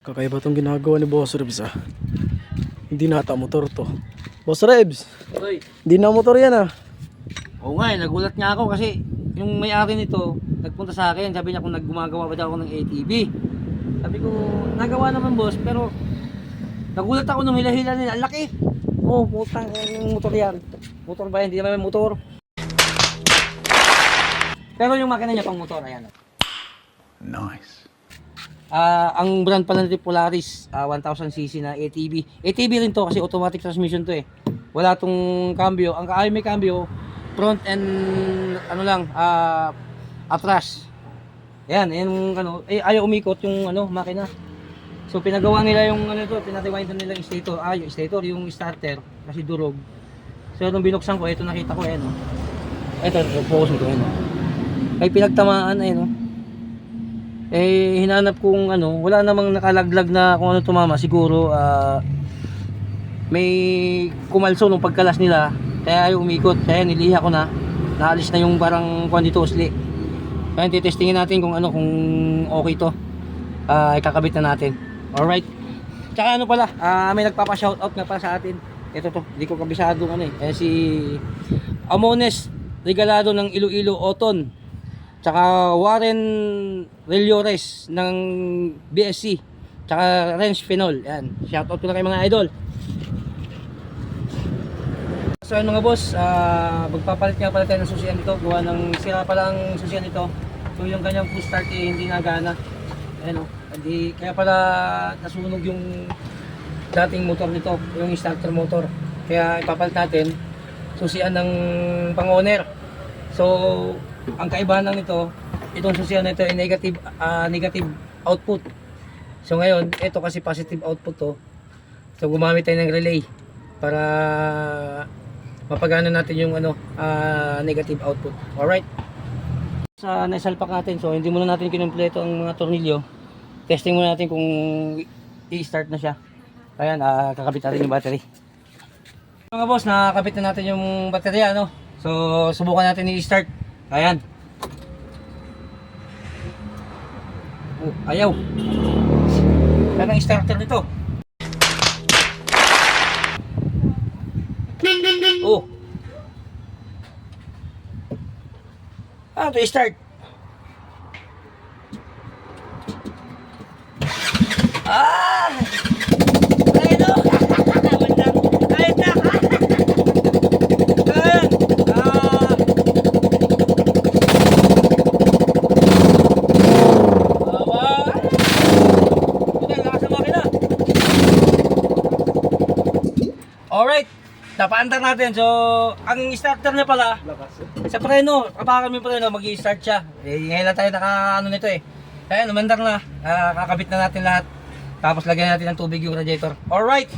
Kakaiba tong ginagawa ni Boss Rebs ah. Hindi nata motor to. Boss Rebs, Oy. hindi na motor yan ah. Oo nga nagulat nga ako kasi yung may-ari nito nagpunta sa akin, sabi niya kung naggumagawa ba daw ako ng ATV. Sabi ko, nagawa naman boss, pero nagulat ako nung hila-hila nila, ang laki. Oh, putang yung motor yan. Motor ba yan? Hindi naman motor. Pero yung makina niya pang motor, ayan. Nice. Ang brand pala nito Polaris, 1000cc na ATV. ATV rin to kasi automatic transmission to eh. Wala tong cambio. Ang may cambio, front and ano lang, atras. Yan, yung ano, ayaw umikot yung ano, makina. So pinagawa nila yung ano to, pinatiwind nila yung stator, yung stator, yung starter kasi durog. So nung binuksan ko, ito nakita ko ayan, oh. Ito, focus mo to ayan, oh. Ay pinagtamaan ayan, oh. Hinanap kong ano, wala namang nakalaglag na kung ano tumama, siguro may kumalso nung pagkalas nila, kaya ayaw umikot, kaya niliha ko na, naalis na yung parang kuwan dito usli. Kaya titestingin natin kung ano, kung okay to, ikakabit na natin. Alright. Tsaka ano pala, may nagpapa-shoutout nga pala sa atin. Ito to, hindi ko kabisado ano eh. Si Amones Regalado ng Iloilo Oton. Tsaka Warren Reliores ng BSC. Tsaka Renz Phenol. Yan. Shoutout ko na kay mga idol. So mga boss, magpapalit nga pala tayo ng susian dito. Gawa ng sira pala ang susian dito. So yung kanyang push start hindi nagana. Ayan o. Kaya pala nasunog yung dating motor nito, yung starter motor. Kaya ipapalit natin susian ng pang-owner. So ang kaibahan lang nito, itong susian nito ay negative output. So ngayon, ito kasi positive output to. So gumamit tayo ng relay para mapagana natin yung ano, negative output. Alright. Sa naisalpak natin, so hindi muna natin kinumpleto ang mga tornilyo. Testing muna natin kung i-start na siya. Ayan, kakabit natin yung battery. Mga boss, nakakabit na natin yung baterya, ano? So, subukan natin i-start. Ayan. Oh, ayaw. Yan ang starter nito. Oh. To start. Ayun o. Ayun na. Ayan. Alright, napaandar natin. So, ang starter niya pala, sa preno, kapakan mo yung preno, mag-i-start siya. Ngayon lang tayo naka-ano nito eh. Kaya, umandar na. Kakabit na natin lahat. Tapos lagyan natin ng tubig yung radiator. Alright!